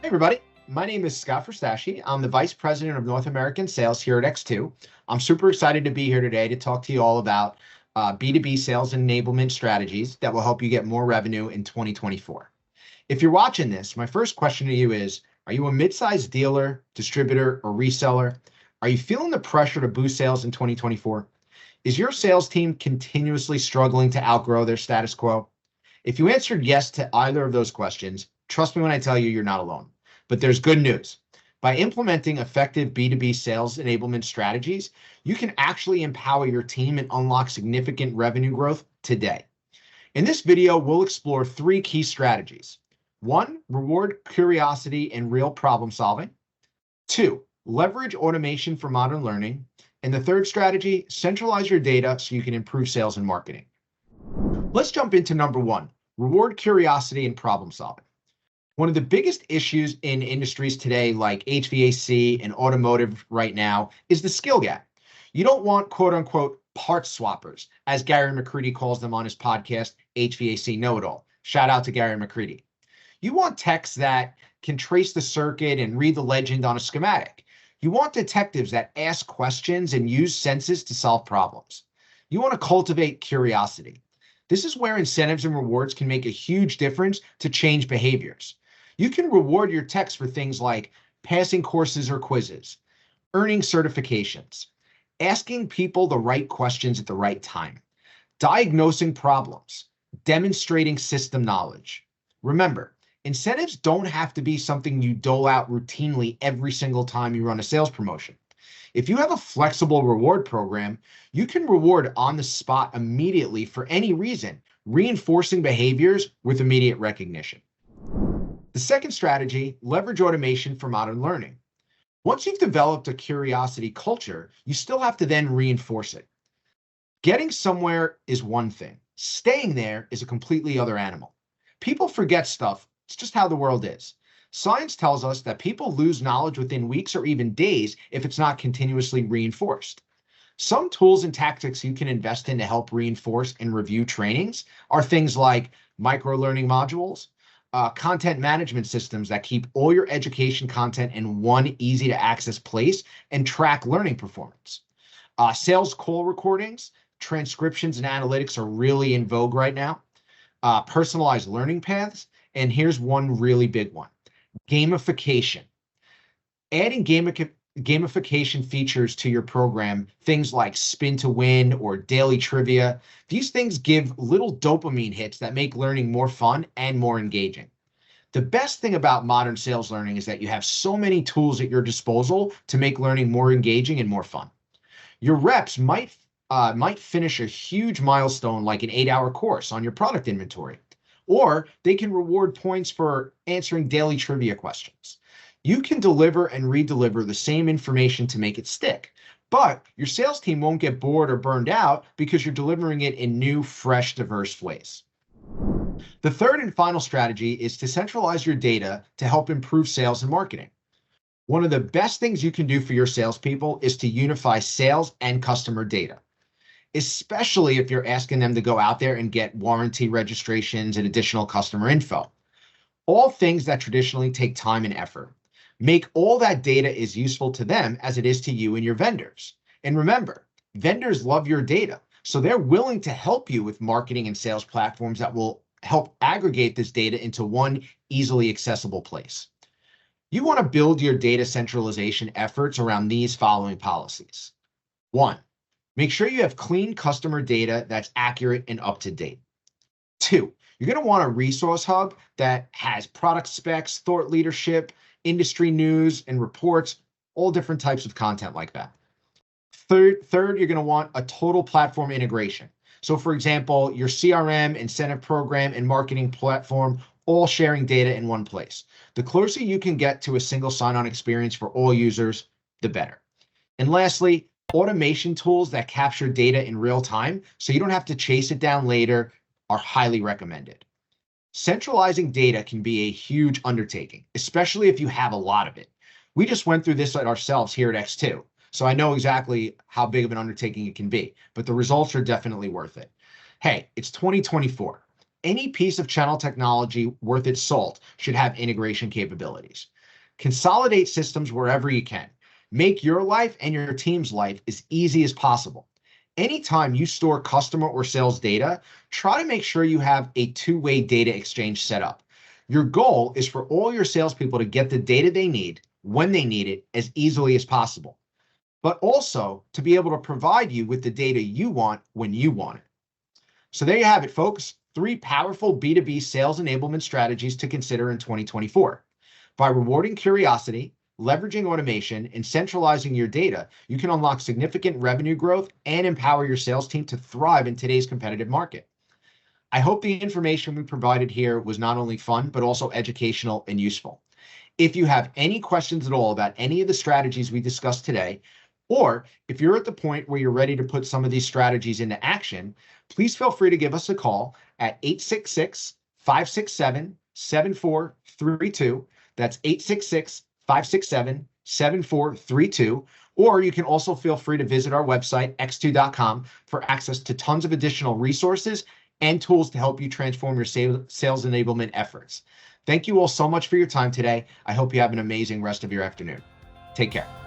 Hey everybody, my name is Scott Frastacci. I'm the Vice President of North American Sales here at X2. I'm super excited to be here today to talk to you all about B2B sales and enablement strategies that will help you get more revenue in 2024. If you're watching this, my first question to you is, are you a mid-sized dealer, distributor, or reseller? Are you feeling the pressure to boost sales in 2024? Is your sales team continuously struggling to outgrow their status quo? If you answered yes to either of those questions, trust me when I tell you you're not alone. But there's good news. By implementing effective B2B sales enablement strategies, you can actually empower your team and unlock significant revenue growth today. In this video, we'll explore 3 key strategies. 1, reward curiosity and real problem solving. 2, leverage automation for modern learning. And the third strategy, centralize your data so you can improve sales and marketing. Let's jump into number 1, reward curiosity and problem solving. One of the biggest issues in industries today, like HVAC and automotive right now, is the skill gap. You don't want quote unquote parts swappers, as Gary McCready calls them on his podcast, HVAC Know-It-All. Shout out to Gary McCready. You want techs that can trace the circuit and read the legend on a schematic. You want detectives that ask questions and use senses to solve problems. You want to cultivate curiosity. This is where incentives and rewards can make a huge difference to change behaviors. You can reward your techs for things like passing courses or quizzes, earning certifications, asking people the right questions at the right time, diagnosing problems, demonstrating system knowledge. Remember, incentives don't have to be something you dole out routinely every single time you run a sales promotion. If you have a flexible reward program, you can reward on the spot immediately for any reason, reinforcing behaviors with immediate recognition. The second strategy, leverage automation for modern learning. Once you've developed a curiosity culture, you still have to then reinforce it. Getting somewhere is one thing. Staying there is a completely other animal. People forget stuff. It's just how the world is. Science tells us that people lose knowledge within weeks or even days if it's not continuously reinforced. Some tools and tactics you can invest in to help reinforce and review trainings are things like micro-learning modules, content management systems that keep all your education content in one easy to access place and track learning performance. Sales call recordings, transcriptions, and analytics are really in vogue right now. Personalized learning paths. And here's one really big one, gamification. Adding gamification features to your program, things like spin to win or daily trivia, these things give little dopamine hits that make learning more fun and more engaging. The best thing about modern sales learning is that you have so many tools at your disposal to make learning more engaging and more fun. Your reps might finish a huge milestone like an 8-hour course on your product inventory, or they can reward points for answering daily trivia questions. You can deliver and redeliver the same information to make it stick, but your sales team won't get bored or burned out because you're delivering it in new, fresh, diverse ways. The third and final strategy is to centralize your data to help improve sales and marketing. One of the best things you can do for your salespeople is to unify sales and customer data, especially if you're asking them to go out there and get warranty registrations and additional customer info. All things that traditionally take time and effort. Make all that data as useful to them as it is to you and your vendors. And remember, vendors love your data, so they're willing to help you with marketing and sales platforms that will help aggregate this data into one easily accessible place. You want to build your data centralization efforts around these following policies. 1, make sure you have clean customer data that's accurate and up to date. 2, you're going to want a resource hub that has product specs, thought leadership, industry news and reports, all different types of content like that. Third, you're going to want a total platform integration. So for example, your CRM, incentive program, and marketing platform, all sharing data in one place. The closer you can get to a single sign-on experience for all users, the better. And lastly, automation tools that capture data in real time so you don't have to chase it down later are highly recommended. Centralizing data can be a huge undertaking, especially if you have a lot of it. We just went through this ourselves here at X2, so I know exactly how big of an undertaking it can be, but the results are definitely worth it. Hey, it's 2024. Any piece of channel technology worth its salt should have integration capabilities. Consolidate systems wherever you can. Make your life and your team's life as easy as possible. Anytime you store customer or sales data, try to make sure you have a two-way data exchange set up. Your goal is for all your salespeople to get the data they need when they need it as easily as possible, but also to be able to provide you with the data you want when you want it. So there you have it, folks. 3 powerful B2B sales enablement strategies to consider in 2024. By rewarding curiosity, leveraging automation, and centralizing your data, you can unlock significant revenue growth and empower your sales team to thrive in today's competitive market. I hope the information we provided here was not only fun, but also educational and useful. If you have any questions at all about any of the strategies we discussed today, or if you're at the point where you're ready to put some of these strategies into action, please feel free to give us a call at 866-567-7432. That's 866-567-7432. Or you can also feel free to visit our website, x2.com, for access to tons of additional resources and tools to help you transform your sales enablement efforts. Thank you all so much for your time today. I hope you have an amazing rest of your afternoon. Take care.